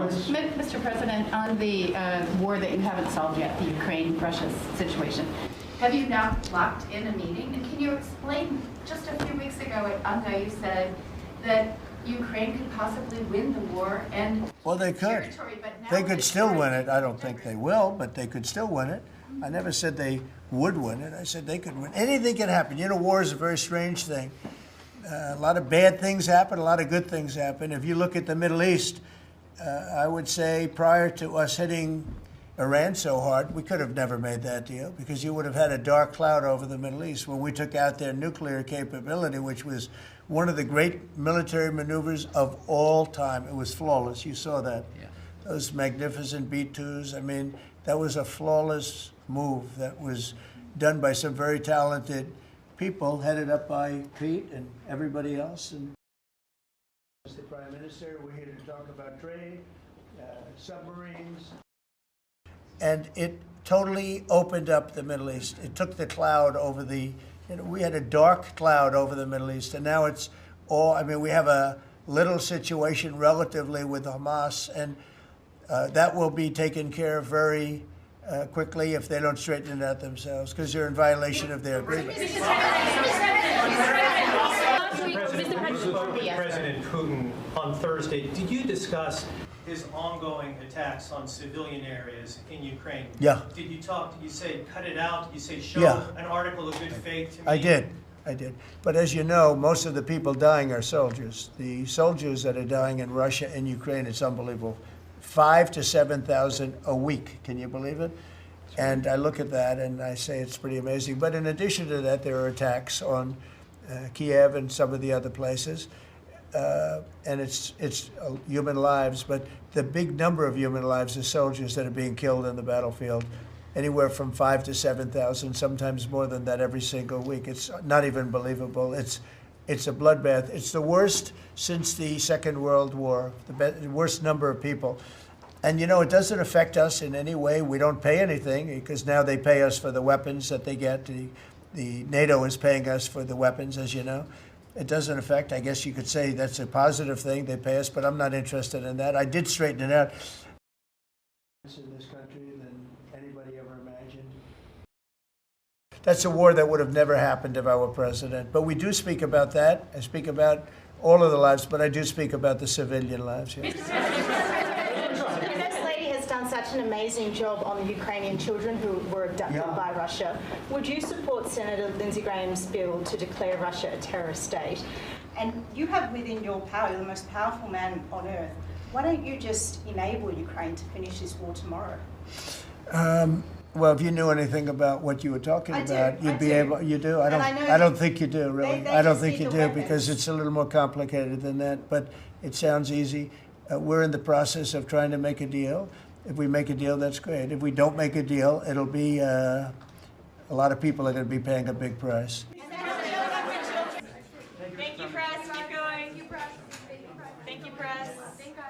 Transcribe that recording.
comments? Mr. President, on the war that you haven't solved yet, the Ukraine-Russia situation, have you now locked in a meeting? And can you explain, just a few weeks ago at UNGA, you said that Ukraine could possibly win the war and Well, they could. They could still win it. I don't think they will, but they could still win it. I never said they would win it. I said they could win. Anything can happen. You know, war is a very strange thing. A lot of bad things happen, a lot of good things happen. If you look at the Middle East, I would say prior to us hitting Iran so hard, we could have never made that deal because you would have had a dark cloud over the Middle East when we took out their nuclear capability, which was one of the great military maneuvers of all time. It was flawless. You saw that. Yeah. Those magnificent B-2s. I mean, that was a flawless move that was done by some very talented people, headed up by Pete and everybody else. And as the Prime Minister, we're here to talk about trade, submarines. And it totally opened up the Middle East. It took the cloud over the, we had a dark cloud over the Middle East, and now it's all, I mean, we have a little situation relatively with Hamas, and that will be taken care of very quickly if they don't straighten it out themselves, because they're in violation of their agreement. President Putin on Thursday, did you discuss his ongoing attacks on civilian areas in Ukraine? Yeah. Did you talk, did you say cut it out? Did you say show an article of good faith to me? I did. But as you know, most of the people dying are soldiers. The soldiers that are dying in Russia and Ukraine, it's unbelievable. 5,000 to 7,000 a week. Can you believe it? And I look at that and I say it's pretty amazing. But in addition to that, there are attacks on Kiev and some of the other places. And it's human lives, but the big number of human lives is soldiers that are being killed in the battlefield, anywhere from 5,000 to 7,000, sometimes more than that every single week. It's not even believable. It's a bloodbath. It's the worst since the Second World War, the worst number of people. And, you know, it doesn't affect us in any way. We don't pay anything because now they pay us for the weapons that they get. The NATO is paying us for the weapons, as you know. It doesn't affect, I guess you could say that's a positive thing, they pay us, but I'm not interested in that. I did straighten it out. In this country than anybody ever imagined. That's a war that would have never happened if I were president. But we do speak about that. I speak about all of the lives, but I do speak about the civilian lives. Yeah. Such an amazing job on the Ukrainian children who were abducted by Russia. Would you support Senator Lindsey Graham's bill to declare Russia a terrorist state? And you have within your power, you're the most powerful man on earth. Why don't you just enable Ukraine to finish this war tomorrow? Well, if you knew anything about what you were talking about, you'd be able. You do. I don't think you do, really. I don't think you do because it's a little more complicated than that. But it sounds easy. We're in the process of trying to make a deal. If we make a deal, that's great. If we don't make a deal, it'll be a lot of people are going to be paying a big price.